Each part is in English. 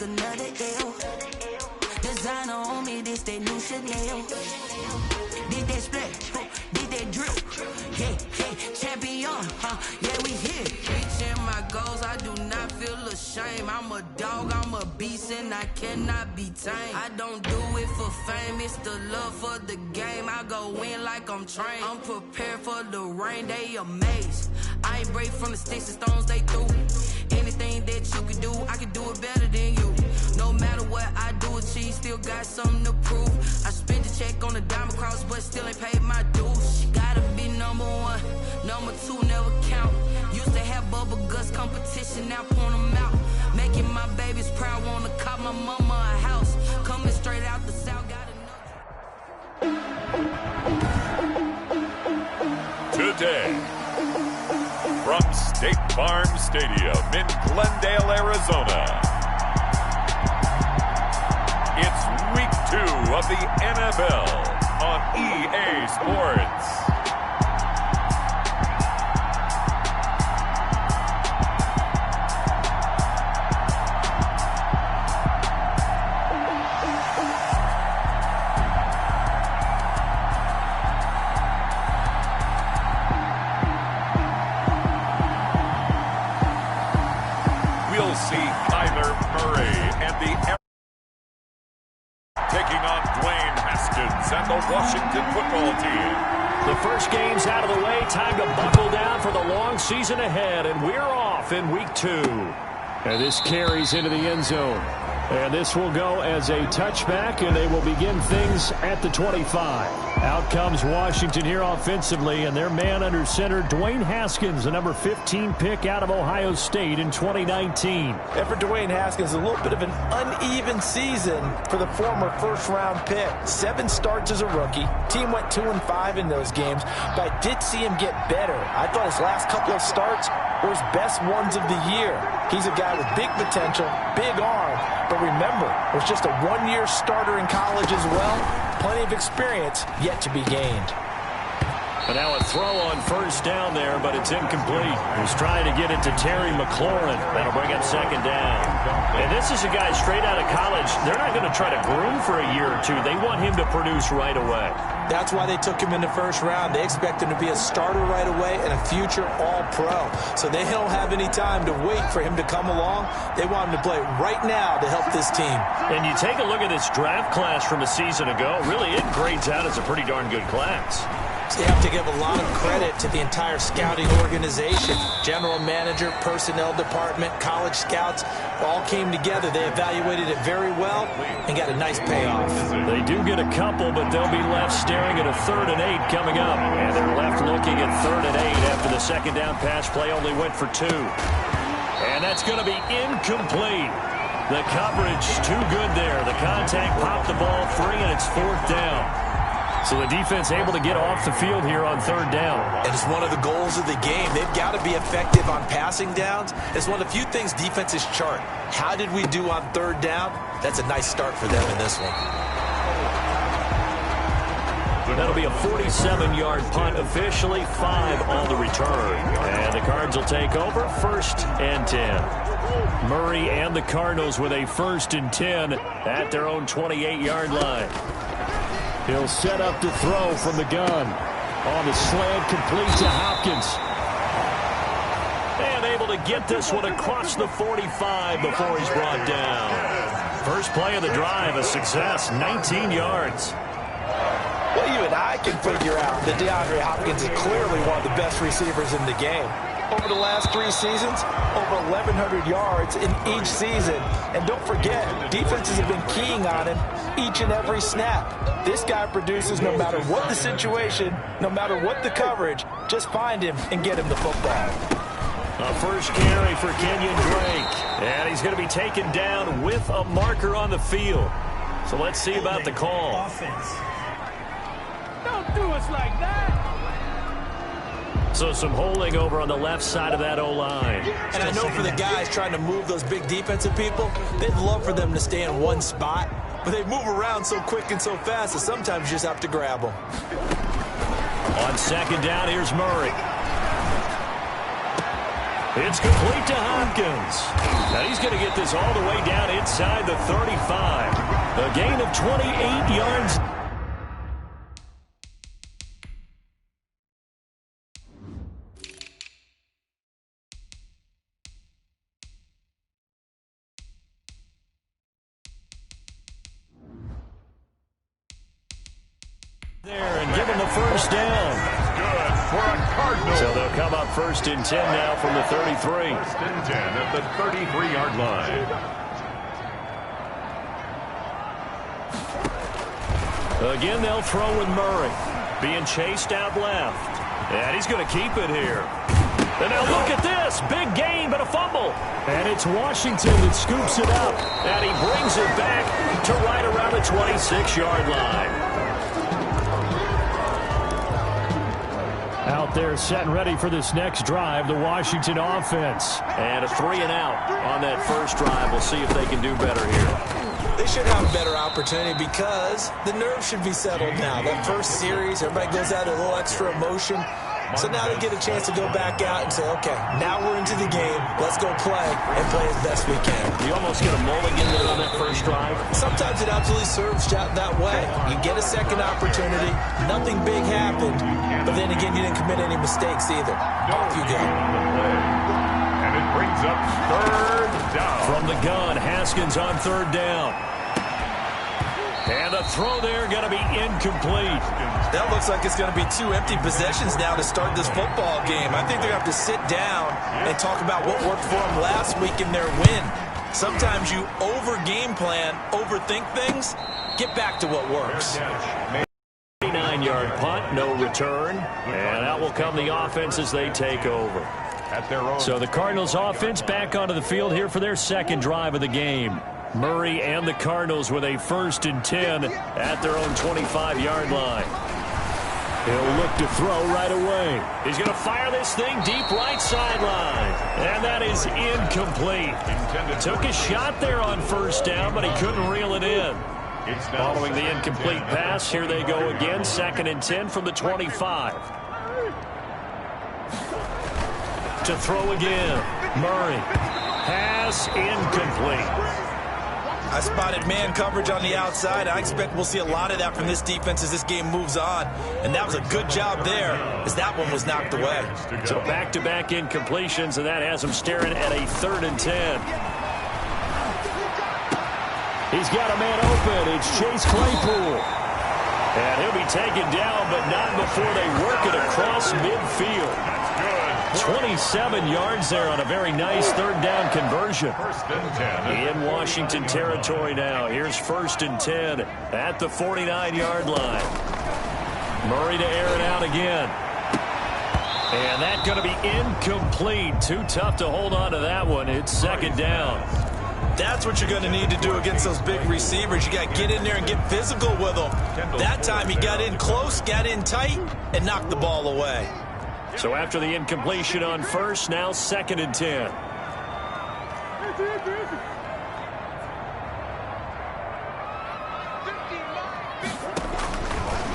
take another L. Designer on me, this that new Chanel. Did that split, did that drip. Yeah, yeah, champion, yeah, we here. Reaching my goals, I do not feel ashamed. I'm a dog, I'm a beast, and I cannot be tamed. I don't do it for fame, it's the love for the game. I go in like I'm trained. I'm prepared for the rain, they amazed. I ain't brave from the sticks and stones they threw. Anything that you can do, I can do it better than you. No matter what I do achieve, still got something to prove. I spent the check on the diamond cross, but still ain't paid my dues. Gotta be number one, number two never count. Used to have bubble guts competition, now point them out. Making my babies proud, wanna cop my mama a house. Coming straight out the south, got enough. Today, from State Farm Stadium in Glendale, Arizona, it's Week 2 of the NFL on EA Sports. We'll see Kyler Murray and the taking on Dwayne Haskins and the Washington football team. The first game's out of the way. Time to buckle down for the long season ahead, and we're off in Week 2. And this carries into the end zone. And this will go as a touchback, and they will begin things at the 25. Out comes Washington here offensively, and their man under center, Dwayne Haskins, the number 15 pick out of Ohio State in 2019. And for Dwayne Haskins, a little bit of an uneven season for the former first-round pick. 7 starts as a rookie. Team went 2-5 in those games, but I did see him get better. I thought his last couple of starts were his best ones of the year. He's a guy with big potential, big arm, but remember, was just a one-year starter in college as well. Plenty of experience yet to be gained. And now a throw on first down there, but it's incomplete. He's trying to get it to Terry McLaurin. That'll bring up second down. And this is a guy straight out of college. They're not going to try to groom for a year or two. They want him to produce right away. That's why they took him in the first round. They expect him to be a starter right away and a future All-Pro. So they don't have any time to wait for him to come along. They want him to play right now to help this team. And you take a look at this draft class from a season ago. Really, it grades out as a pretty darn good class. So you have to give a lot of credit to the entire scouting organization. General manager, personnel department, college scouts all came together. They evaluated it very well and got a nice payoff. They do get a couple, but they'll be left staring at a 3rd and 8 coming up. And they're left looking at 3rd and 8 after the second down pass play only went for 2. And that's going to be incomplete. The coverage too good there. The contact popped the ball free, and it's 4th down. So the defense able to get off the field here on 3rd down. And it's one of the goals of the game. They've got to be effective on passing downs. It's one of the few things defenses chart. How did we do on 3rd down? That's a nice start for them in this one. That'll be a 47-yard punt, officially 5 on the return. And the Cards will take over 1st and 10. Murray and the Cardinals with a 1st and 10 at their own 28-yard line. He'll set up to throw from the gun. On the slant, complete to Hopkins. And able to get this one across the 45 before he's brought down. First play of the drive, a success, 19 yards. Well, you and I can figure out that DeAndre Hopkins is clearly one of the best receivers in the game. Over the last 3 seasons, over 1,100 yards in each season. And don't forget, defenses have been keying on him each and every snap. This guy produces no matter what the situation, no matter what the coverage. Just find him and get him the football. A first carry for Kenyon Drake. And he's going to be taken down with a marker on the field. So let's see about the call. Don't do us like that. So some holding over on the left side of that O-line. And I know for the guys trying to move those big defensive people, they'd love for them to stay in one spot. But they move around so quick and so fast that sometimes you just have to grab them. On second down, here's Murray. It's complete to Hopkins. Now he's going to get this all the way down inside the 35. A gain of 28 yards. There and give him the first down. Good for a Cardinal. So they'll come up 1st and 10 now from the 33. 1st and 10 at the 33-yard line. Again, they'll throw with Murray. Being chased out left. And he's going to keep it here. And now look at this. Big gain, but a fumble. And it's Washington that scoops it up. And he brings it back to right around the 26-yard line. Out there set and ready for this next drive, the Washington offense. And a 3-and-out on that first drive. We'll see if they can do better here. They should have a better opportunity because the nerves should be settled now. That first series, everybody goes out a little extra emotion. So now they get a chance to go back out and say, okay, now we're into the game. Let's go play and play as best we can. You almost get a mulligan there on that first drive. Sometimes it absolutely serves that way. You get a second opportunity. Nothing big happened. But then again, you didn't commit any mistakes either. Off you go. And it brings up 3rd down. From the gun, Haskins on 3rd down. And the throw there going to be incomplete. That looks like it's going to be 2 empty possessions now to start this football game. I think they're going to have to sit down and talk about what worked for them last week in their win. Sometimes you over-game plan, overthink things. Get back to what works. 9-yard punt, no return. And out will come the offense as they take over. So the Cardinals offense back onto the field here for their second drive of the game. Murray and the Cardinals with a 1st and 10 at their own 25-yard line. He'll look to throw right away. He's going to fire this thing deep right sideline. And that is incomplete. Took a shot there on 1st down, but he couldn't reel it in. Following the incomplete pass, here they go again. 2nd and 10 from the 25. To throw again. Murray. Pass incomplete. I spotted man coverage on the outside. I expect we'll see a lot of that from this defense as this game moves on. And that was a good job there as that one was knocked away. So back-to-back incompletions, and that has him staring at a 3rd and 10. He's got a man open. It's Chase Claypool. And he'll be taken down, but not before they work it across midfield. 27 yards there on a very nice 3rd down conversion. 1st and 10. In Washington territory now. Here's 1st and 10 at the 49-yard line. Murray to air it out again. And that's going to be incomplete. Too tough to hold on to that one. It's 2nd down. That's what you're going to need to do against those big receivers. You got to get in there and get physical with them. That time he got in close, got in tight, and knocked the ball away. So after the incompletion on 1st, now 2nd and 10.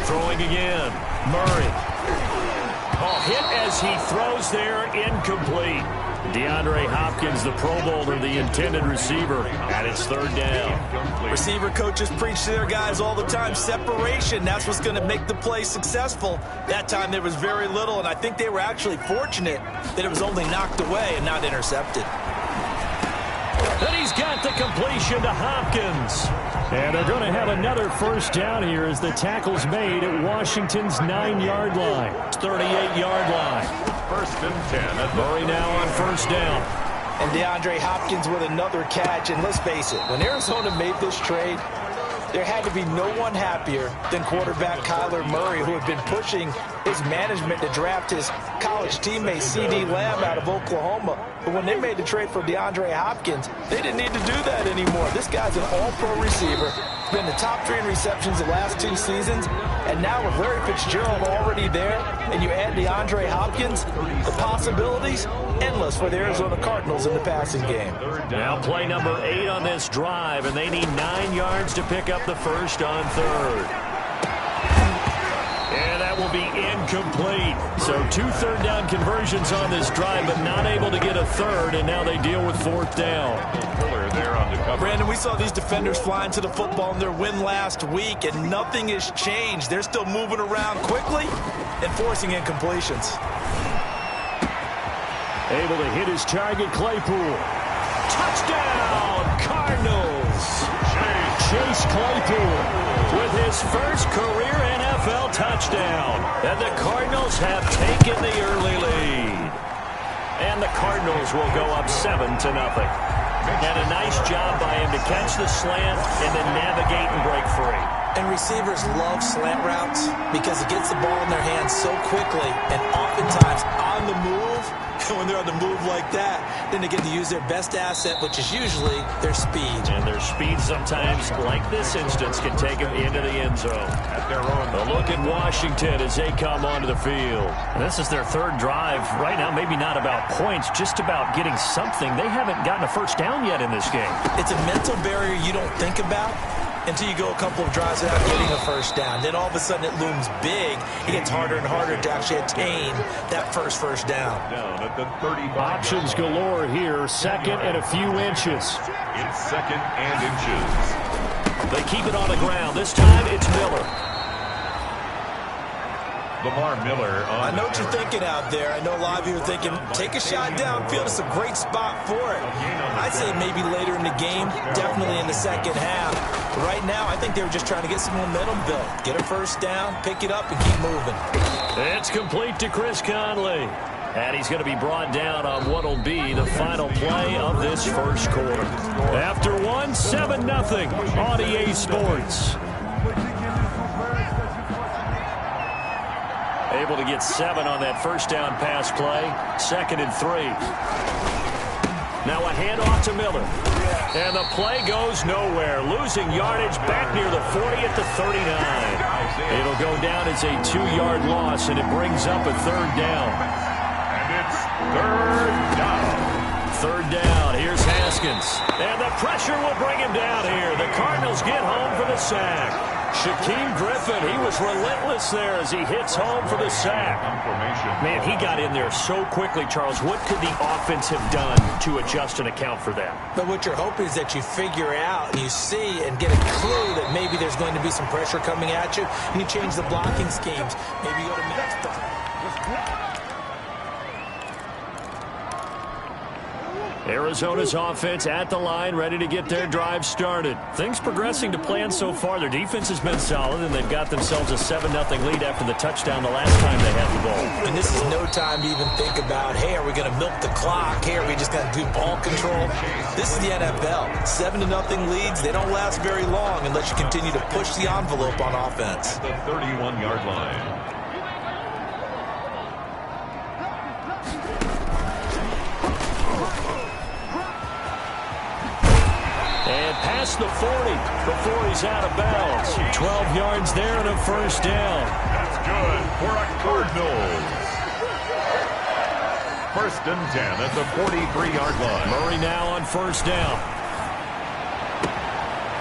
Throwing again. Murray. Oh, hit as he throws there, incomplete. DeAndre Hopkins, the Pro Bowler, the intended receiver, and it's 3rd down. Receiver coaches preach to their guys all the time. Separation, that's what's going to make the play successful. That time there was very little, and I think they were actually fortunate that it was only knocked away and not intercepted. And he's got the completion to Hopkins. And they're going to have another 1st down here as the tackle's made at Washington's 9-yard line. 38-yard line. 1st and 10. Murray now on 1st down. And DeAndre Hopkins with another catch. And let's face it, when Arizona made this trade, there had to be no one happier than quarterback Kyler Murray, who had been pushing his management to draft his college teammate CeeDee Lamb out of Oklahoma. But when they made the trade for DeAndre Hopkins, they didn't need to do that anymore. This guy's an all-pro receiver. Been the top 3 in receptions the last 2 seasons. And now with Larry Fitzgerald already there, and you add DeAndre Hopkins, the possibilities endless for the Arizona Cardinals in the passing game. Now play number 8 on this drive, and they need 9 yards to pick up the 1st on 3rd. And that will be incomplete. So 2 third-down conversions on this drive, but not able to get a third, and now they deal with 4th down. Miller there on the cover. Brandon, we saw these defenders flying to the football in their win last week, and nothing has changed. They're still moving around quickly and forcing incompletions. Able to hit his target, Claypool. Touchdown, Cardinals. Chase Claypool with his first career NFL touchdown. And the Cardinals have taken the early lead. And the Cardinals will go up 7-0. And a nice job by him to catch the slant and then navigate and break free. And receivers love slant routes because it gets the ball in their hands so quickly and oftentimes on the move. And when they're on the move like that, then they get to use their best asset, which is usually their speed. And their speed sometimes, like this instance, can take them into the end zone. At their own. A look at Washington as they come onto the field. And this is their 3rd drive. Right now, maybe not about points, just about getting something. They haven't gotten a first down yet in this game. It's a mental barrier you don't think about until you go a couple of drives without getting a first down. Then all of a sudden it looms big. It gets harder and harder to actually attain that first down. Down at the 35. Options galore here. 2nd and a few inches. It's 2nd and inches. They keep it on the ground. This time it's Miller. Lamar Miller on. I know what you're thinking out there. I know a lot of you are thinking, take a shot downfield. It's a great spot for it. I'd say maybe later in the game, definitely in the second half. But right now, I think they were just trying to get some momentum built. Get a first down, pick it up, and keep moving. It's complete to Chris Conley. And he's going to be brought down on what will be the final play of this first quarter. After 7-0 on EA Sports. Able to get 7 on that first down pass play. 2nd and 3. Now a handoff to Miller. And the play goes nowhere. Losing yardage back near the 40 at the 39. It'll go down as a 2-yard loss, and it brings up a 3rd down. And it's 3rd down. 3rd down. Here's Haskins. And the pressure will bring him down here. The Cardinals get home for the sack. Shaquem Griffin, he was relentless there as he hits home for the sack. Man, he got in there so quickly, Charles. What could the offense have done to adjust and account for that? But what you're hoping is that you figure out, you see, and get a clue that maybe there's going to be some pressure coming at you, and you change the blocking schemes. Maybe you go to max block. Arizona's offense at the line, ready to get their drive started. Things progressing to plan so far. Their defense has been solid, and they've got themselves a 7-0 lead after the touchdown the last time they had the ball. And this is no time to even think about, hey, are we going to milk the clock? Hey, are we just going to do ball control? This is the NFL. 7-0 leads, they don't last very long unless you continue to push the envelope on offense. The 31-yard line. Past the 40 before he's out of bounds. 12 yards there and a first down. That's good for a Cardinals. 1st and 10 at the 43-yard line. Murray now on first down.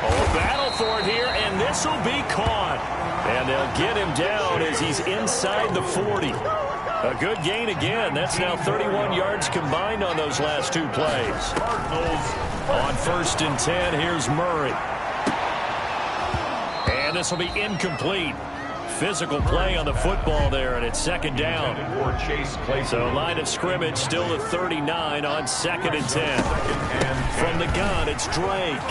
Oh, battle for it here, and this will be caught. And they'll get him down as he's inside the 40. A good gain again. That's now 31 yards combined on those last 2 plays. Cardinals. On 1st and 10, here's Murray. And this will be incomplete. Physical play on the football there, and it's 2nd down. So line of scrimmage still at 39 on 2nd and 10. From the gun, it's Drake.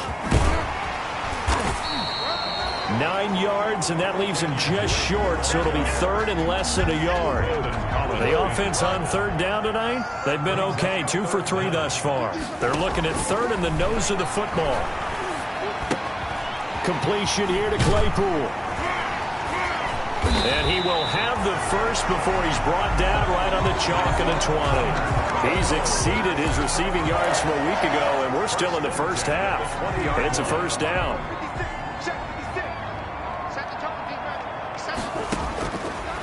9 yards, and that leaves him just short, so it'll be 3rd and less than a yard. The offense on 3rd down tonight, they've been okay, 2 for 3 thus far. They're looking at 3rd in the nose of the football. Completion here to Claypool. And he will have the first before he's brought down right on the chalk of the 20. He's exceeded his receiving yards from a week ago, and we're still in the first half. It's a first down.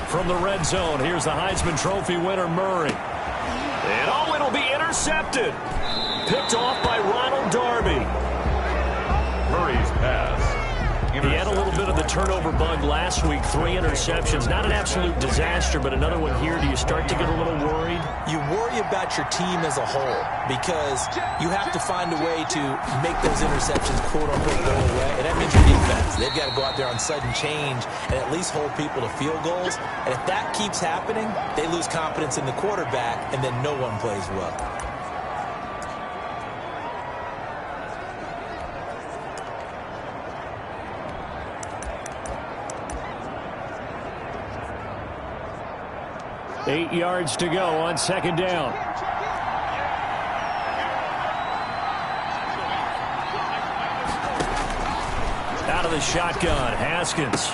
From the red zone, here's the Heisman Trophy winner, Murray. And it'll be intercepted. Picked off by Ronald Darby. Murray's pass interception. He had a little bit of the turnover bug last week, 3 interceptions. Not an absolute disaster, but another one here. Do you start to get a little worried? You worry about your team as a whole because you have to find a way to make those interceptions, quote-unquote, go away. And that means your defense. They've got to go out there on sudden change and at least hold people to field goals. And if that keeps happening, they lose confidence in the quarterback, and then no one plays well. Eight yards to go on second down. Out of the shotgun, Haskins.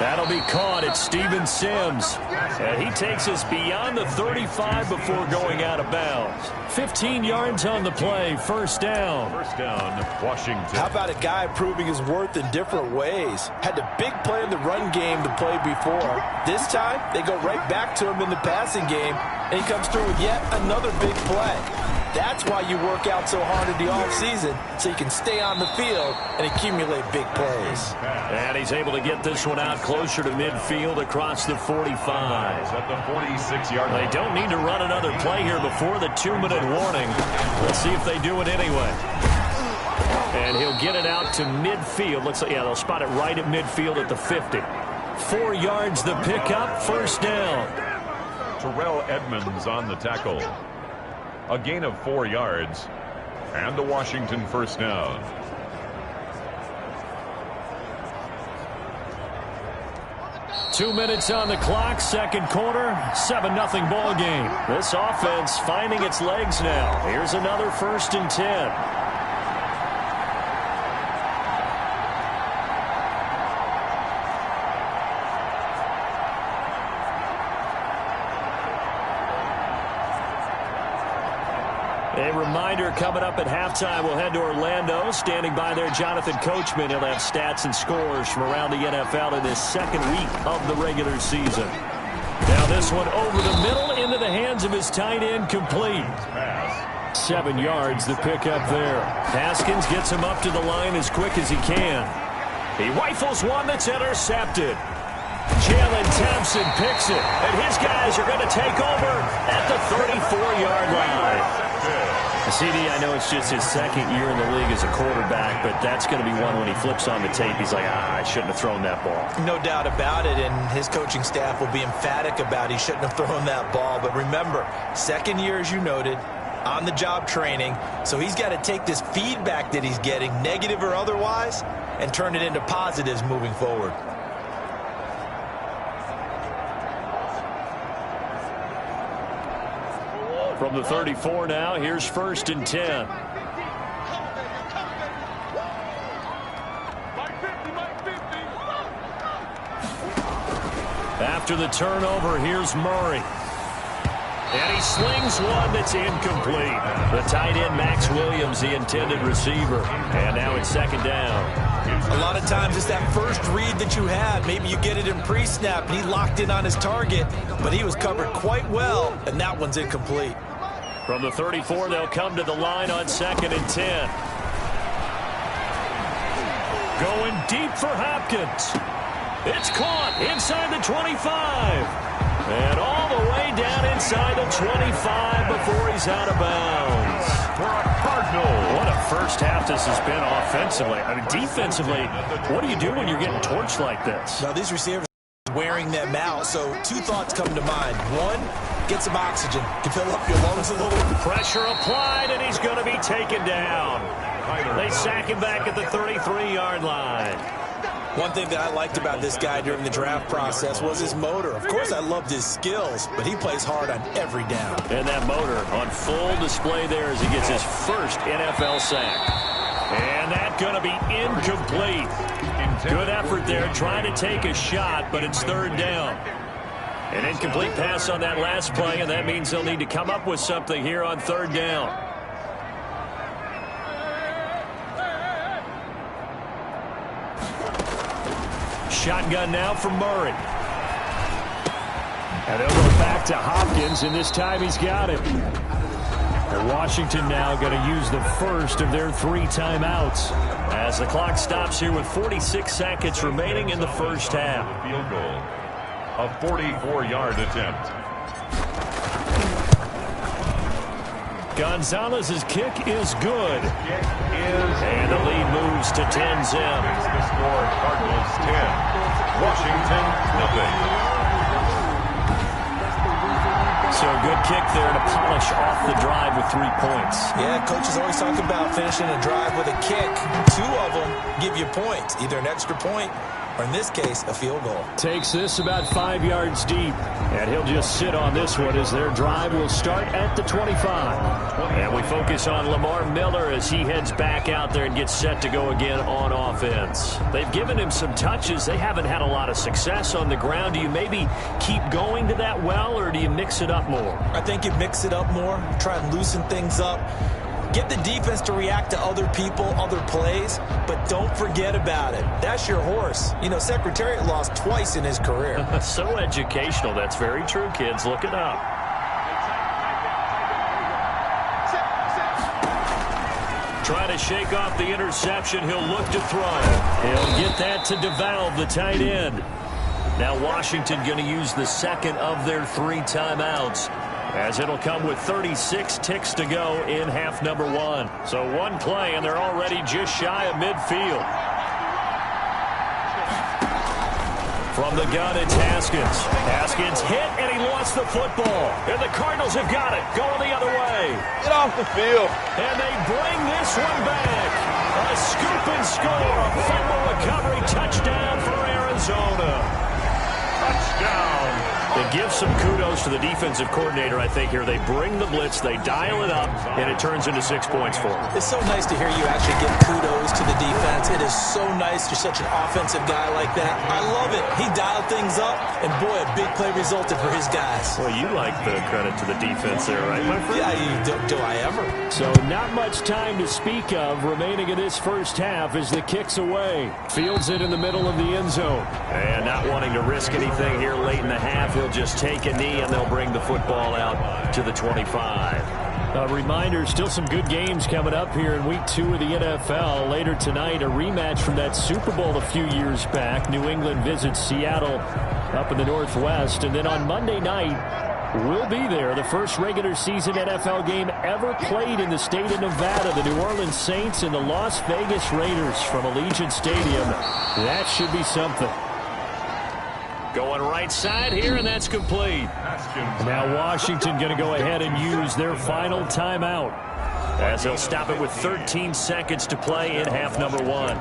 That'll be caught at Steven Sims. And he takes us beyond the 35 before going out of bounds. 15 yards on the play, first down. First down, Washington. How about a guy proving his worth in different ways? Had a big play in the run game to play before. This time, they go right back to him in the passing game, and he comes through with yet another big play. That's why you work out so hard in the offseason, so you can stay on the field and accumulate big plays. And he's able to get this one out closer to midfield across the 45. At the 46-yard line. They don't need to run another play here before the 2-minute warning. Let's see if they do it anyway. And he'll get it out to midfield. Looks like, yeah, they'll spot it right at midfield at the 50. 4 yards the pickup, first down. Terrell Edmonds on the tackle. A gain of 4 yards. And the Washington first down. Two minutes on the clock, second quarter, 7-0 ball game. This offense finding its legs now. Here's another 1st and 10. A reminder coming up at halftime, we'll head to Orlando. Standing by there, Jonathan Coachman. He'll have stats and scores from around the NFL in this second week of the regular season. Now this one over the middle into the hands of his tight end, complete. 7 yards the pickup there. Haskins gets him up to the line as quick as he can. He rifles one that's intercepted. Jalen Thompson picks it, and his guys are going to take over at the 34-yard line. CD, I know it's just his second year in the league as a quarterback, but that's going to be one when he flips on the tape, he's like, I shouldn't have thrown that ball. No doubt about it, and his coaching staff will be emphatic about he shouldn't have thrown that ball. But remember, second year, as you noted, on-the-job training, so he's got to take this feedback that he's getting, negative or otherwise, and turn it into positives moving forward. From the 34 now, here's 1st and 10. After the turnover, here's Murray. And he slings one that's incomplete. The tight end, Max Williams, the intended receiver. And now it's second down. A lot of times it's that first read that you have. Maybe you get it in pre-snap, and he locked in on his target, but he was covered quite well, and that one's incomplete. From the 34, they'll come to the line on 2nd and 10. Going deep for Hopkins. It's caught inside the 25. And all the way down inside the 25 before he's out of bounds. For a Cardinal. What a first half this has been offensively. I mean, defensively, what do you do when you're getting torched like this? Now, these receivers are wearing them out, so two thoughts come to mind. One, get some oxygen to fill up your lungs a little. Pressure applied, and he's going to be taken down. They sack him back at the 33-yard line. One thing that I liked about this guy during the draft process was his motor. Of course, I loved his skills, but he plays hard on every down. And that motor on full display there as he gets his first NFL sack. And that's going to be incomplete. Good effort there, trying to take a shot, but it's 3rd down. An incomplete pass on that last play, and that means they'll need to come up with something here on 3rd down. Shotgun now from Murray. And they'll go back to Hopkins, and this time he's got him. Washington now going to use the first of their 3 timeouts. As the clock stops here with 46 seconds remaining in the first half. Field goal. A 44-yard attempt. Gonzalez's kick is good. And the lead moves to 10-zip. The score, Cardinals 10, Washington nothing. So a good kick there to polish off the drive with 3 points. Yeah, coaches always talk about finishing a drive with a kick. 2 of them give you points, either an extra point or, in this case, a field goal. Takes this about 5 yards deep. And he'll just sit on this one as their drive will start at the 25. And we focus on Lamar Miller as he heads back out there and gets set to go again on offense. They've given him some touches. They haven't had a lot of success on the ground. Do you maybe keep going to that well, or do you mix it up more? I think you mix it up more, try and loosen things up. Get the defense to react to other people, other plays, but don't forget about it. That's your horse. You know, Secretariat lost twice in his career. So educational. That's very true, kids. Look it up. Trying to shake off the interception. He'll look to throw. He'll get that to DeValve, the tight end. Now Washington going to use the second of their 3 timeouts, as it'll come with 36 ticks to go in half number 1. So 1 play, and they're already just shy of midfield. From the gun, it's Haskins. Haskins hit, and he lost the football. And the Cardinals have got it, going the other way. Get off the field. And they bring this one back. A scoop and score. A fumble recovery touchdown for Arizona. Touchdown. It gives some kudos to the defensive coordinator, I think, here. They bring the blitz, they dial it up, and it turns into 6 points for them. It's so nice to hear you actually give kudos to the defense. It is so nice. You're such an offensive guy like that. I love it. He dialed things up, and boy, a big play resulted for his guys. Well, you like the credit to the defense there, right, my friend? Yeah, do I ever? So not much time to speak of remaining in this first half as the kick's away. Fields it in the middle of the end zone. And not wanting to risk anything here late in the half, he'll just take a knee, and they'll bring the football out to the 25. A reminder, still some good games coming up here in Week 2 of the NFL. Later tonight, a rematch from that Super Bowl a few years back. New England visits Seattle up in the Northwest. And then on Monday night, we'll be there. The first regular season NFL game ever played in the state of Nevada. The New Orleans Saints and the Las Vegas Raiders from Allegiant Stadium. That should be something. Going right side here, and that's complete. Now Washington going to go ahead and use their final timeout, as they'll stop it with 13 seconds to play in half number 1.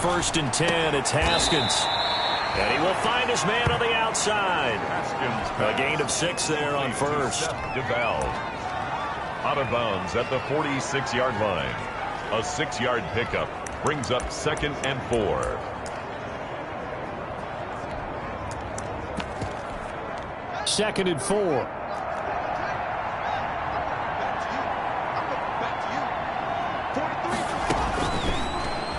First and 10, it's Haskins. And he will find his man on the outside. A gain of 6 there on first. DeValve out of bounds at the 46-yard line. A 6-yard pickup brings up 2nd and 4. Second and 4.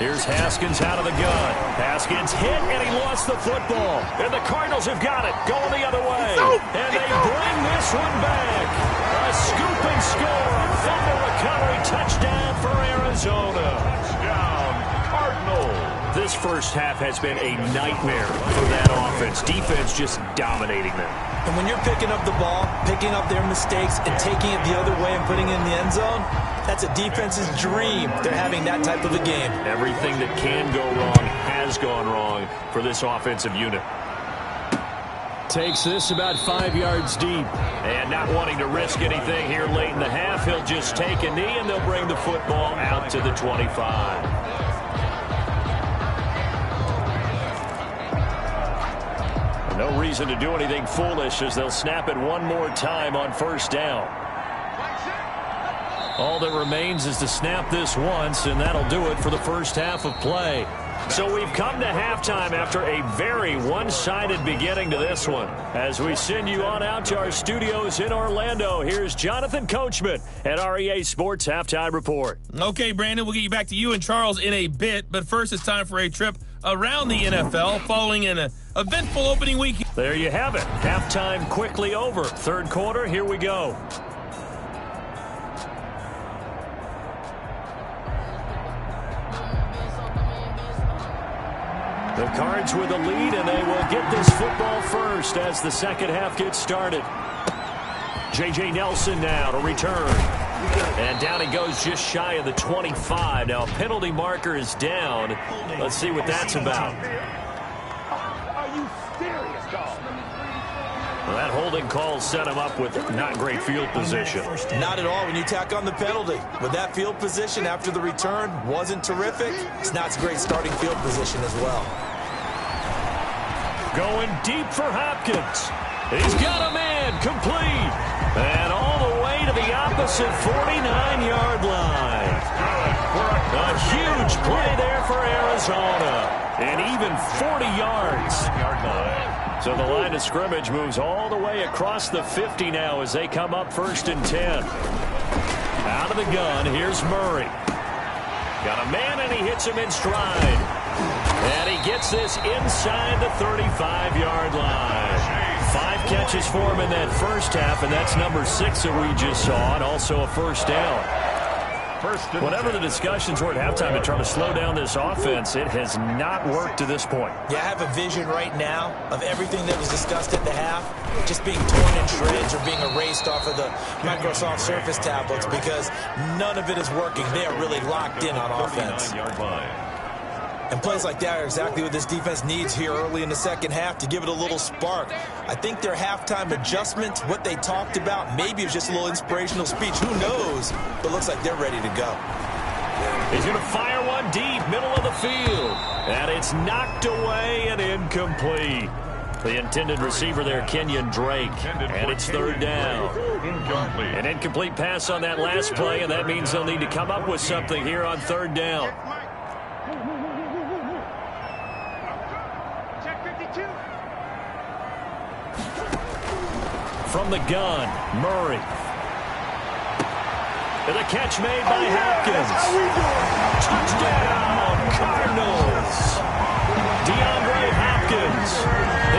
Here's Haskins out of the gun. Haskins hit, and he lost the football. And the Cardinals have got it, going the other way. And they bring this one back. A scoop and score. A fumble recovery touchdown for Arizona. Touchdown, Cardinals. This first half has been a nightmare for that offense. Defense just dominating them. And when you're picking up the ball, picking up their mistakes, and taking it the other way and putting it in the end zone, that's a defense's dream. They're having that type of a game. Everything that can go wrong has gone wrong for this offensive unit. Takes this about 5 yards deep. And not wanting to risk anything here late in the half, he'll just take a knee, and they'll bring the football out to the 25. No reason to do anything foolish as they'll snap it one more time on first down. All that remains is to snap this once, and that'll do it for the first half of play. So we've come to halftime after a very one-sided beginning to this one. As we send you on out to our studios in Orlando, here's Jonathan Coachman at REA Sports Halftime Report. Okay, Brandon, we'll get you back to you and Charles in a bit, but first it's time for a trip around the NFL following an eventful opening week. There you have it. Halftime quickly over. Third quarter, here we go. The Cards with a lead, and they will get this football first as the second half gets started. J.J. Nelson now to return. And down he goes just shy of the 25. Now a penalty marker is down. Let's see what that's about. Are you serious, dog? Well, that holding call set him up with not great field position. Not at all when you tack on the penalty. With that field position after the return wasn't terrific. It's not a great starting field position as well. Going deep for Hopkins. He's got a man complete. And all the way to the opposite 49-yard line. A huge play there for Arizona. And even 40 yards. So the line of scrimmage moves all the way across the 50 now as they come up 1st and 10. Out of the gun, here's Murray. Got a man and he hits him in stride. And he gets this inside the 35-yard line. 5 catches for him in that first half, and that's number 6 that we just saw, and also a first down. Whatever the discussions were at halftime to try to slow down this offense, it has not worked to this point. Yeah, I have a vision right now of everything that was discussed at the half just being torn in shreds or being erased off of the Microsoft Surface tablets because none of it is working. They are really locked in on offense. And plays like that are exactly what this defense needs here early in the second half to give it a little spark. I think their halftime adjustment, what they talked about, maybe it was just a little inspirational speech. Who knows? But it looks like they're ready to go. He's going to fire one deep, middle of the field. And it's knocked away and incomplete. The intended receiver there, Kenyon Drake. And it's 3rd down. An incomplete pass on that last play, and that means they'll need to come up with something here on 3rd down. From the gun, Murray. And the catch made by Hopkins. Touchdown, Cardinals. DeAndre Hopkins,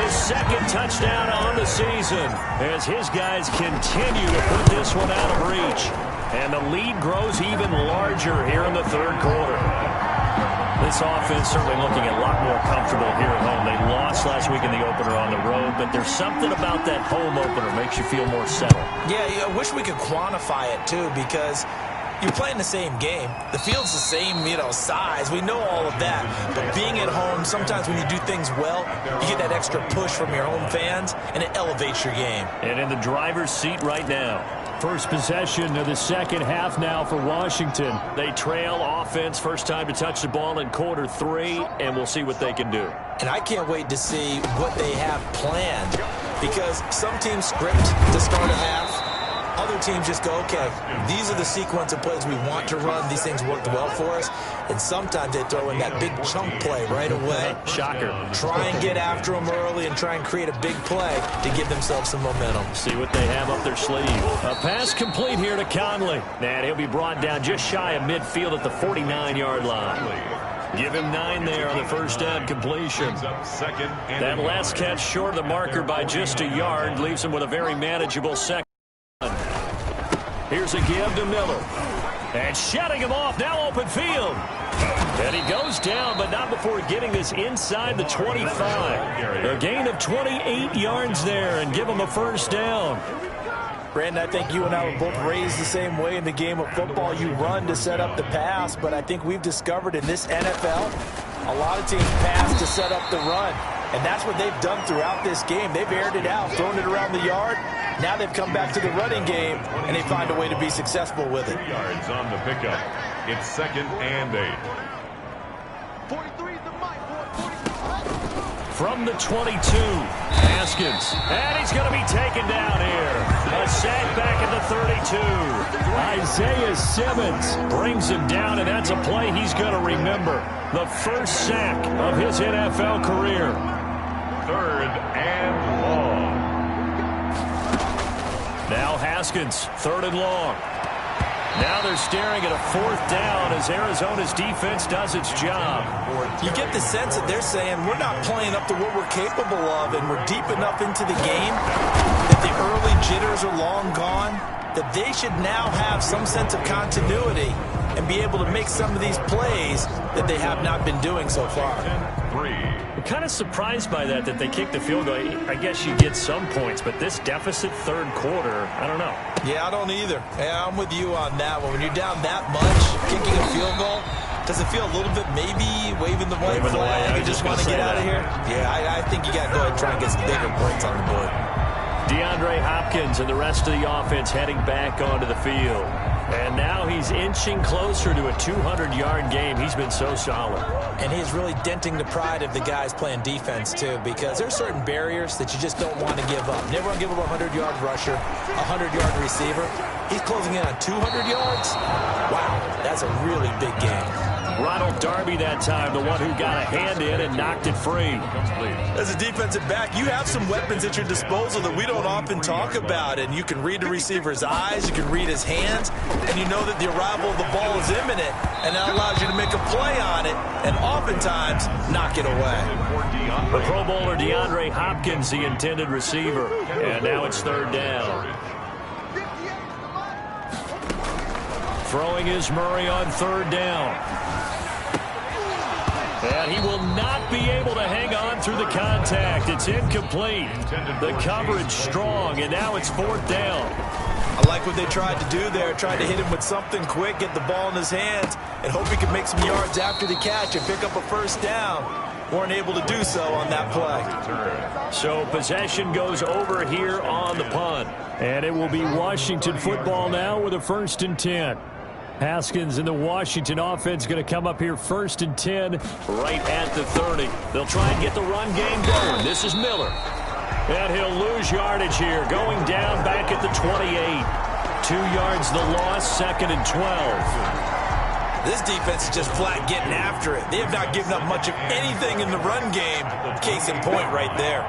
his 2nd touchdown on the season as his guys continue to put this one out of reach. And the lead grows even larger here in the 3rd quarter. This offense certainly looking a lot more comfortable here at home. They lost last week in the opener on the road, but there's something about that home opener makes you feel more settled. Yeah, I wish we could quantify it, too, because you're playing the same game. The field's the same, size. We know all of that. But being at home, sometimes when you do things well, you get that extra push from your home fans, and it elevates your game. And in the driver's seat right now. First possession of the second half now for Washington. They trail offense, first time to touch the ball in quarter 3, and we'll see what they can do. And I can't wait to see what they have planned because some teams script to start a half. Other teams just go, okay, these are the sequence of plays we want to run. These things worked well for us. And sometimes they throw in that big chunk play right away. Shocker. Try and get after them early and try and create a big play to give themselves some momentum. See what they have up their sleeve. A pass complete here to Conley. And he'll be brought down just shy of midfield at the 49-yard line. Give him 9 there on the first down completion. That last catch short of the marker by just a yard leaves him with a very manageable second. Here's a give to Miller. And shutting him off, now open field. And he goes down, but not before getting this inside the 25. A gain of 28 yards there and give him a first down. Brandon, I think you and I were both raised the same way in the game of football. You run to set up the pass, but I think we've discovered in this NFL, a lot of teams pass to set up the run. And that's what they've done throughout this game. They've aired it out, thrown it around the yard. Now they've come back to the running game, and they find a way to be successful with it. 3 yards on the pickup. It's 2nd and 8. 43 is the mic, boy. 43. From the 22, Haskins. And he's going to be taken down here. A sack back at the 32. Isaiah Simmons brings him down, and that's a play he's going to remember. The first sack of his NFL career. 3rd and long. Now Haskins, 3rd and long. Now they're staring at a 4th down as Arizona's defense does its job. You get the sense that they're saying we're not playing up to what we're capable of, and we're deep enough into the game that the early jitters are long gone, that they should now have some sense of continuity and be able to make some of these plays that they have not been doing so far. I'm kind of surprised by that they kicked the field goal. I guess you get some points, but this deficit 3rd quarter, I don't know. Yeah, I don't either. Yeah, I'm with you on that one. When you're down that much, kicking a field goal, does it feel a little bit maybe waving the white flag? You just want to get out of here? Yeah, I think you got to go ahead and try and get some bigger points on the board. DeAndre Hopkins and the rest of the offense heading back onto the field. And now he's inching closer to a 200-yard game. He's been so solid. And he's really denting the pride of the guys playing defense, too, because there are certain barriers that you just don't want to give up. Never want to give up a 100-yard rusher, a 100-yard receiver. He's closing in on 200 yards. Wow, that's a really big game. Ronald Darby that time, the one who got a hand in and knocked it free. As a defensive back, you have some weapons at your disposal that we don't often talk about, and you can read the receiver's eyes, you can read his hands, and you know that the arrival of the ball is imminent, and that allows you to make a play on it, and oftentimes knock it away. The Pro Bowler DeAndre Hopkins, the intended receiver, and now it's 3rd down. Throwing is Murray on 3rd down. And he will not be able to hang on through the contact. It's incomplete. The coverage strong, and now it's 4th down. I like what they tried to do there. Tried to hit him with something quick, get the ball in his hands, and hope he could make some yards after the catch and pick up a 1st down. Weren't able to do so on that play. So possession goes over here on the punt. And it will be Washington football now with a 1st and 10. Haskins and the Washington offense going to come up here 1st and 10 right at the 30. They'll try and get the run game going. This is Miller. And he'll lose yardage here, going down back at the 28. 2 yards the loss, 2nd and 12. This defense is just flat getting after it. They have not given up much of anything in the run game. Case in point right there.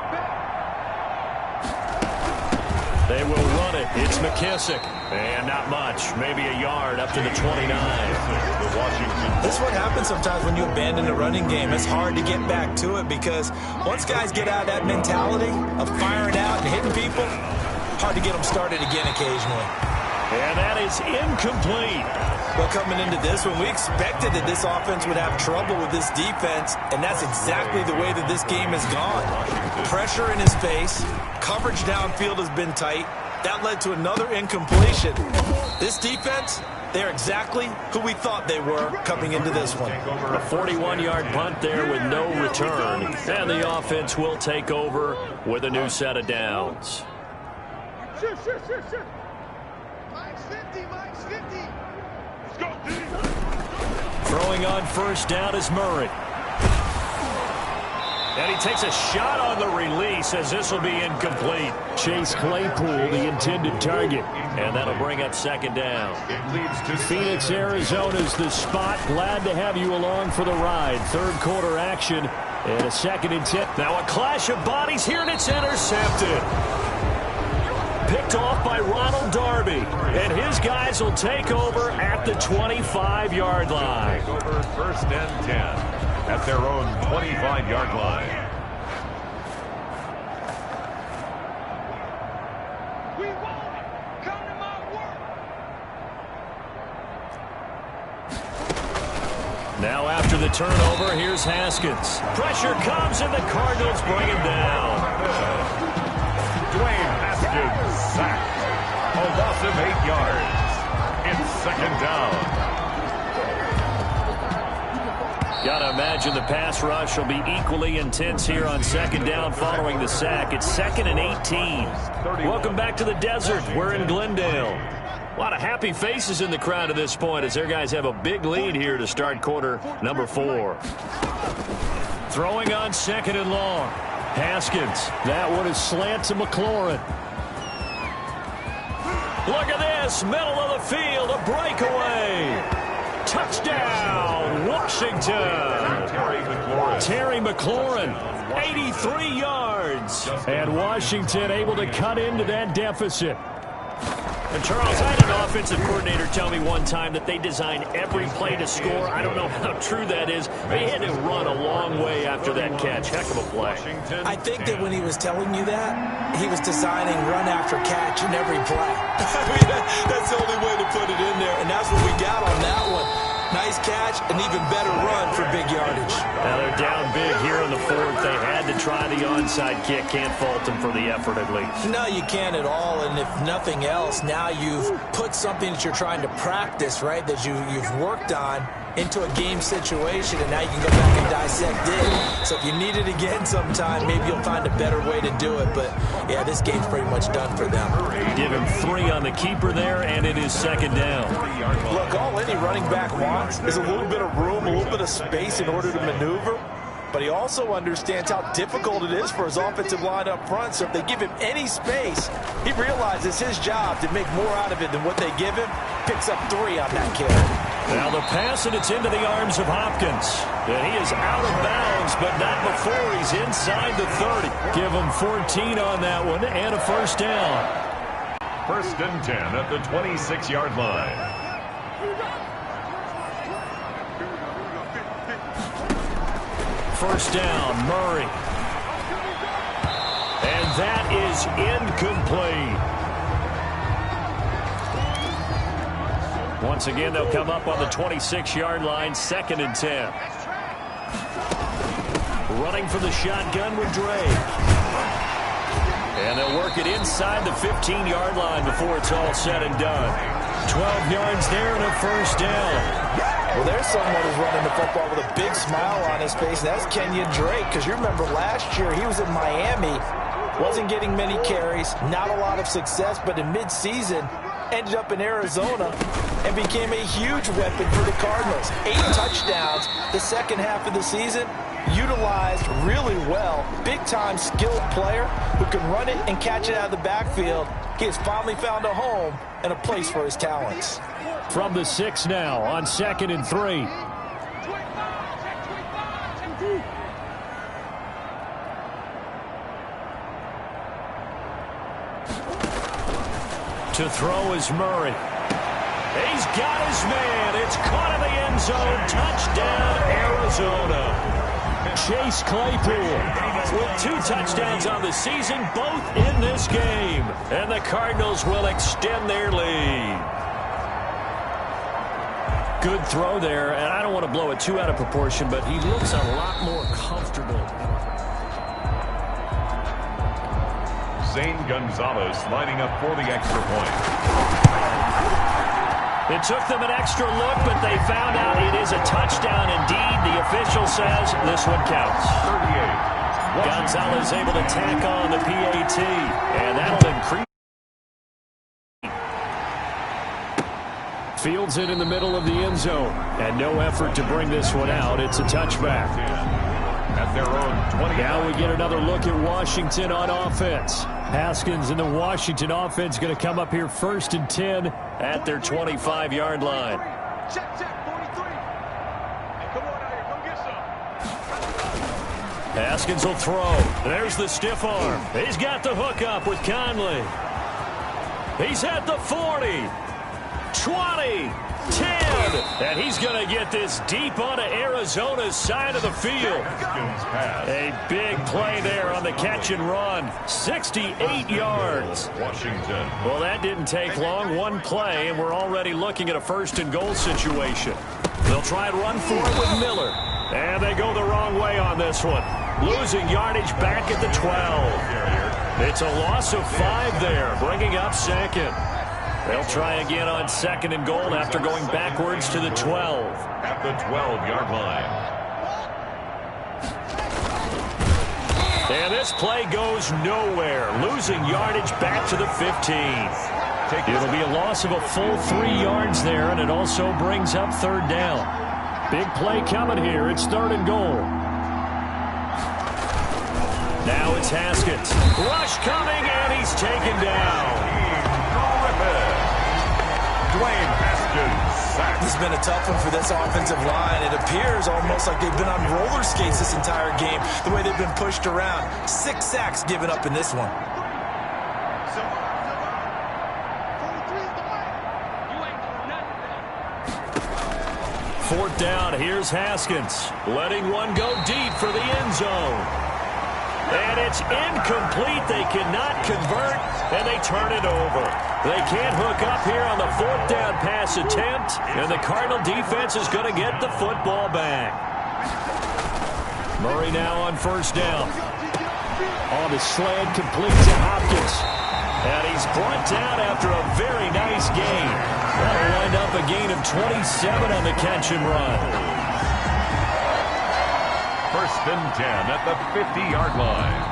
They will run it. It's McKissick. And not much. Maybe a yard up to the 29. This is what happens sometimes when you abandon the running game. It's hard to get back to it because once guys get out of that mentality of firing out and hitting people, hard to get them started again occasionally. And that is incomplete. Well, coming into this one, we expected that this offense would have trouble with this defense, and that's exactly the way that this game has gone. Pressure in his face. Coverage downfield has been tight. That led to another incompletion. This defense, they're exactly who we thought they were coming into this one. A 41-yard punt there with no return. And the offense will take over with a new set of downs. Sure. Mike's 50, Mike's 50. Let's go, Throwing on 1st down is Murray. And he takes a shot on the release as this will be incomplete. Chase Claypool, the intended target. And that'll bring up 2nd down. Phoenix, Arizona's the spot. Glad to have you along for the ride. 3rd quarter action and a 2nd and 10. Now a clash of bodies here, and it's intercepted. Picked off by Ronald Darby. And his guys will take over at the 25-yard line. Over 1st and 10. At their own 25-yard line. We want it. Come to my work. Now after the turnover, here's Haskins. Pressure comes, and the Cardinals bring him down. Dwayne Haskins sacked. A loss of 8 yards. It's 2nd down. Gotta imagine the pass rush will be equally intense here on 2nd down following the sack. It's 2nd and 18. Welcome back to the desert. We're in Glendale. A lot of happy faces in the crowd at this point as their guys have a big lead here to start quarter number 4. Throwing on 2nd and long. Haskins. That one is slant to McLaurin. Look at this, middle of the field, a breakaway. Touchdown, Washington. Terry McLaurin, 83 yards. And Washington able to cut into that deficit. And Charles, I had an offensive coordinator tell me one time that they design every play to score. I don't know how true that is. They had to run a long way after that catch. Heck of a play. I think that when he was telling you that, he was designing run after catch in every play. I mean, that's the only way to put it in there, and that's what we got on that one. Nice catch, an even better run for big yardage. Now they're down big here in the fourth. They had to try the onside kick. Can't fault them for the effort at least. No, you can't at all. And if nothing else, now you've put something that you're trying to practice, right, that you've worked on into a game situation, and now you can go back and dissect it. So if you need it again sometime, maybe you'll find a better way to do it. But, yeah, this game's pretty much done for them. Give him 3 on the keeper there, and it is second down. Look, all any running back wants is a little bit of room, a little bit of space in order to maneuver. But he also understands how difficult it is for his offensive line up front. So if they give him any space, he realizes his job to make more out of it than what they give him. Picks up 3 on that carry. Now the pass, and it's into the arms of Hopkins. And he is out of bounds, but not before he's inside the 30. Give him 14 on that one, and a first down. 1st and 10 at the 26-yard line. First down, Murray. And that is incomplete. Once again, they'll come up on the 26-yard line, 2nd and 10. Running for the shotgun with Drake. And they'll work it inside the 15-yard line before it's all said and done. 12 yards there and a first down. Well, there's someone who's running the football with a big smile on his face, and that's Kenyon Drake, because you remember last year he was in Miami, wasn't getting many carries, not a lot of success, but in midseason ended up in Arizona and became a huge weapon for the Cardinals. 8 touchdowns the second half of the season, utilized really well. Big-time skilled player who can run it and catch it out of the backfield. He has finally found a home and a place for his talents. From the 6 now on 2nd and 3. To throw is Murray. He's got his man. It's caught in the end zone. Touchdown, Arizona. Chase Claypool with 2 touchdowns on the season, both in this game. And the Cardinals will extend their lead. Good throw there, and I don't want to blow it too out of proportion, but he looks a lot more comfortable. Zane Gonzalez lining up for the extra point. It took them an extra look, but they found out it is a touchdown indeed. The official says this one counts. 38. Gonzalez able to tack on the PAT, and that'll increase. Fields it in the middle of the end zone, and no effort to bring this one out. It's a touchback. At their own 20. Now we get another look at Washington on offense. Haskins and the Washington offense going to come up here 1st and 10 at their 25-yard line. Check, 43. Hey, come on out here, go get some. Haskins will throw. There's the stiff arm. He's got the hook up with Conley. He's at the 40. 20, 10, and he's going to get this deep onto Arizona's side of the field. A big play there on the catch and run. 68 yards. Washington. Well, that didn't take long. One play, and we're already looking at a 1st and goal situation. They'll try and run for it with Miller. And they go the wrong way on this one. Losing yardage back at the 12. It's a loss of 5 there, bringing up 2nd. They'll try again on 2nd and goal after going backwards to the 12. At the 12-yard line. And this play goes nowhere. Losing yardage back to the 15. It'll be a loss of a full 3 yards there, and it also brings up 3rd down. Big play coming here. It's 3rd and goal. Now it's Haskins. Rush coming, and he's taken down. Terrific. been a tough one for this offensive line. It appears almost like they've been on roller skates this entire game, the way they've been pushed around. 6 sacks given up in this one. Fourth down, here's Haskins. Letting one go deep for the end zone. And it's incomplete. They cannot convert, and they turn it over. They can't hook up here on the fourth down pass attempt, and the Cardinal defense is going to get the football back. Murray now on first down. On the slant, complete to Hopkins. And he's brought down after a very nice gain. That'll wind up a gain of 27 on the catch and run. First and 10 at the 50-yard line.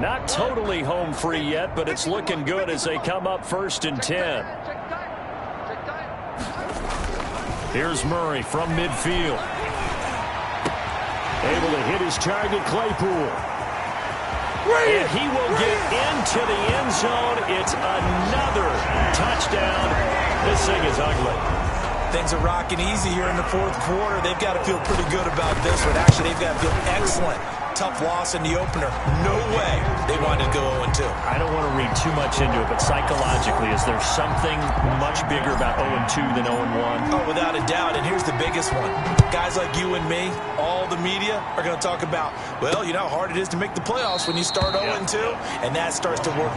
Not totally home free yet, but it's looking good as they come up first and 10. Here's Murray from midfield. Able to hit his target, Claypool. And he will get into the end zone. It's another touchdown. This thing is ugly. Things are rocking easy here in the fourth quarter. They've got to feel pretty good about this one. Actually, they've got to feel excellent. Tough loss in the opener. No way they wanted to go 0-2. I don't want to read too much into it, but psychologically, is there something much bigger about 0-2 than 0-1? Oh, without a doubt. And here's the biggest one. Guys like you and me, all the media, are going to talk about, well, you know how hard it is to make the playoffs when you start 0-2, and that starts to work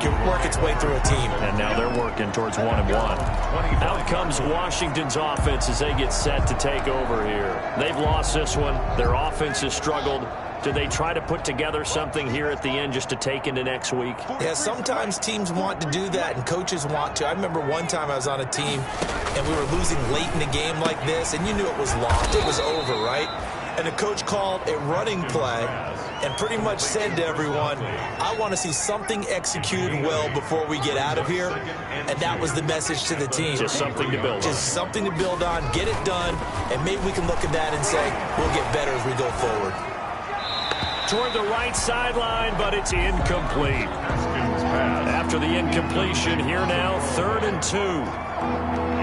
its way through a team. And now they're working towards 1-1. Out comes Washington's offense as they get set to take over here. They've lost this one. Their offense has struggled. Do they try to put together something here at the end just to take into next week? Yeah, sometimes teams want to do that and coaches want to. I remember one time I was on a team and we were losing late in the game like this, and you knew it was lost. It was over, right? And the coach called a running play and pretty much said to everyone, I want to see something executed well before we get out of here. And that was the message to the team. Just something to build on. Just something to build on, get it done, and maybe we can look at that and say, we'll get better as we go forward. Toward the right sideline, but it's incomplete. After the incompletion, here now, 3rd and 2.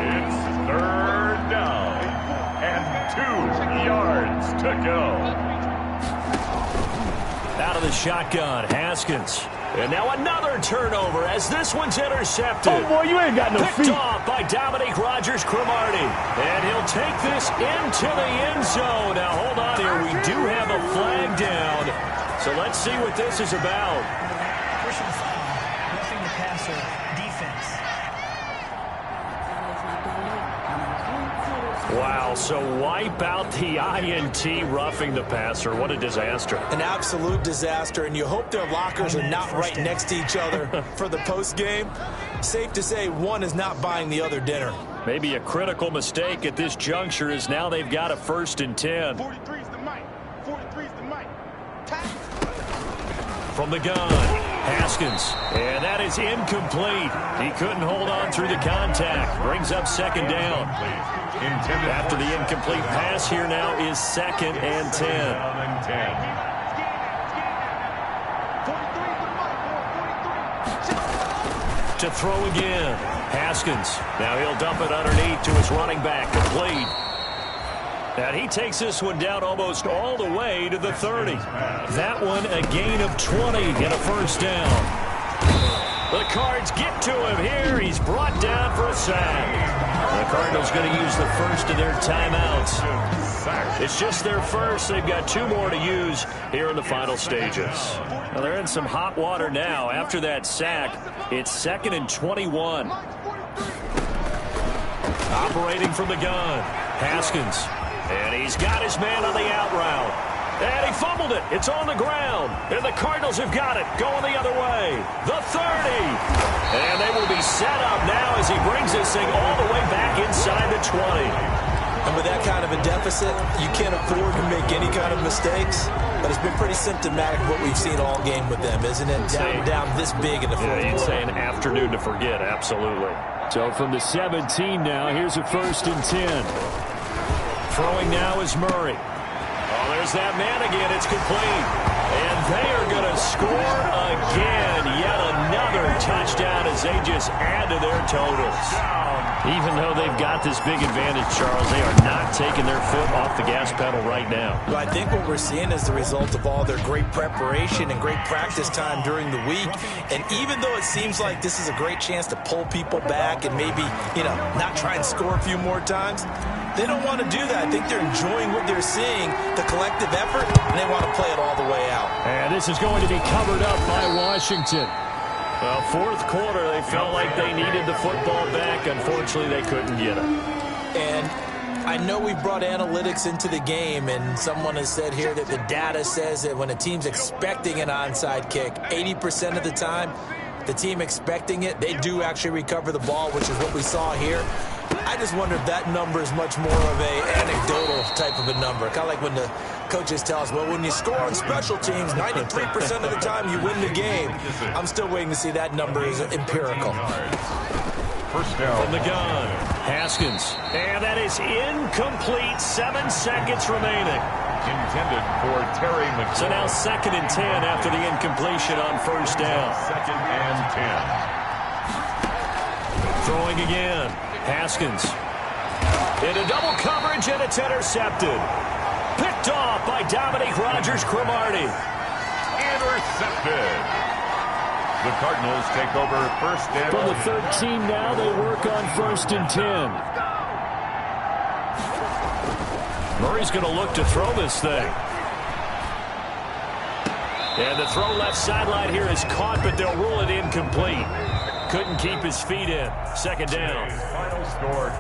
It's 3rd down and 2 yards to go. Out of the shotgun, Haskins. And now another turnover as this one's intercepted. Oh, boy, you ain't got no feet. Picked off by Dominique Rodgers-Cromartie. And he'll take this into the end zone. Now, hold on here. We do have a flag down. So let's see what this is about. Personal foul, roughing the passer, defense. Wow, so wipe out the INT, roughing the passer. What a disaster. An absolute disaster, and you hope their lockers are not right next to each other for the post game. Safe to say one is not buying the other dinner. Maybe a critical mistake at this juncture is now they've got a 1st and 10. 43's the mic. 43's the mic. From the gun, Haskins. And that is incomplete. He couldn't hold on through the contact. Brings up 2nd down. After the incomplete pass, here now is 2nd and 10. To throw again, Haskins. Now he'll dump it underneath to his running back, complete. And he takes this one down almost all the way to the 30. That one a gain of 20 and a 1st down. The Cards get to him here. He's brought down for a sack. The Cardinals going to use the first of their timeouts. It's just their first. They've got 2 more to use here in the final stages. Well, they're in some hot water now. After that sack, it's 2nd and 21. Operating from the gun, Haskins. And he's got his man on the out route. And he fumbled it. It's on the ground. And the Cardinals have got it. Going the other way. The 30. And they will be set up now as he brings this thing all the way back inside the 20. And with that kind of a deficit, you can't afford to make any kind of mistakes. But it's been pretty symptomatic what we've seen all game with them, isn't it? Down this big in the fourth quarter. You'd say an afternoon to forget. Absolutely. So from the 17 now, here's a 1st and 10. Throwing now is Murray. Oh, There's that man again. It's complete. And they are going to score again. Yet another touchdown as they just add to their totals. Even though they've got this big advantage, Charles, they are not taking their foot off the gas pedal right now. Well, I think what we're seeing is the result of all their great preparation and great practice time during the week. And even though it seems like this is a great chance to pull people back and maybe, not try and score a few more times, they don't want to do that. I think they're enjoying what they're seeing, the collective effort, and they want to play it all the way out. And this is going to be covered up by Washington. Well, fourth quarter, they felt like they needed the football back. Unfortunately, they couldn't get it. And I know we brought analytics into the game, and someone has said here that the data says that when a team's expecting an onside kick, 80% of the time, the team expecting it, they do actually recover the ball, which is what we saw here. I just wonder if that number is much more of a anecdotal type of a number. Kind of like when the coaches tell us, well, when you score on special teams, 93% of the time you win the game. I'm still waiting to see that number is empirical. First down. From the gun, Haskins. And that is incomplete. 7 seconds remaining. Intended for Terry McLaurin. So now 2nd and 10 after the incompletion on first down. 2nd and 10. Throwing again. Haskins. Into double coverage, and it's intercepted. Picked off by Dominique Rodgers-Cromartie. Intercepted. The Cardinals take over first down. From the 13 now, they work on 1st and 10. Murray's going to look to throw this thing. And the throw left sideline here is caught, but they'll rule it incomplete. Couldn't keep his feet in. 2nd down. Final score.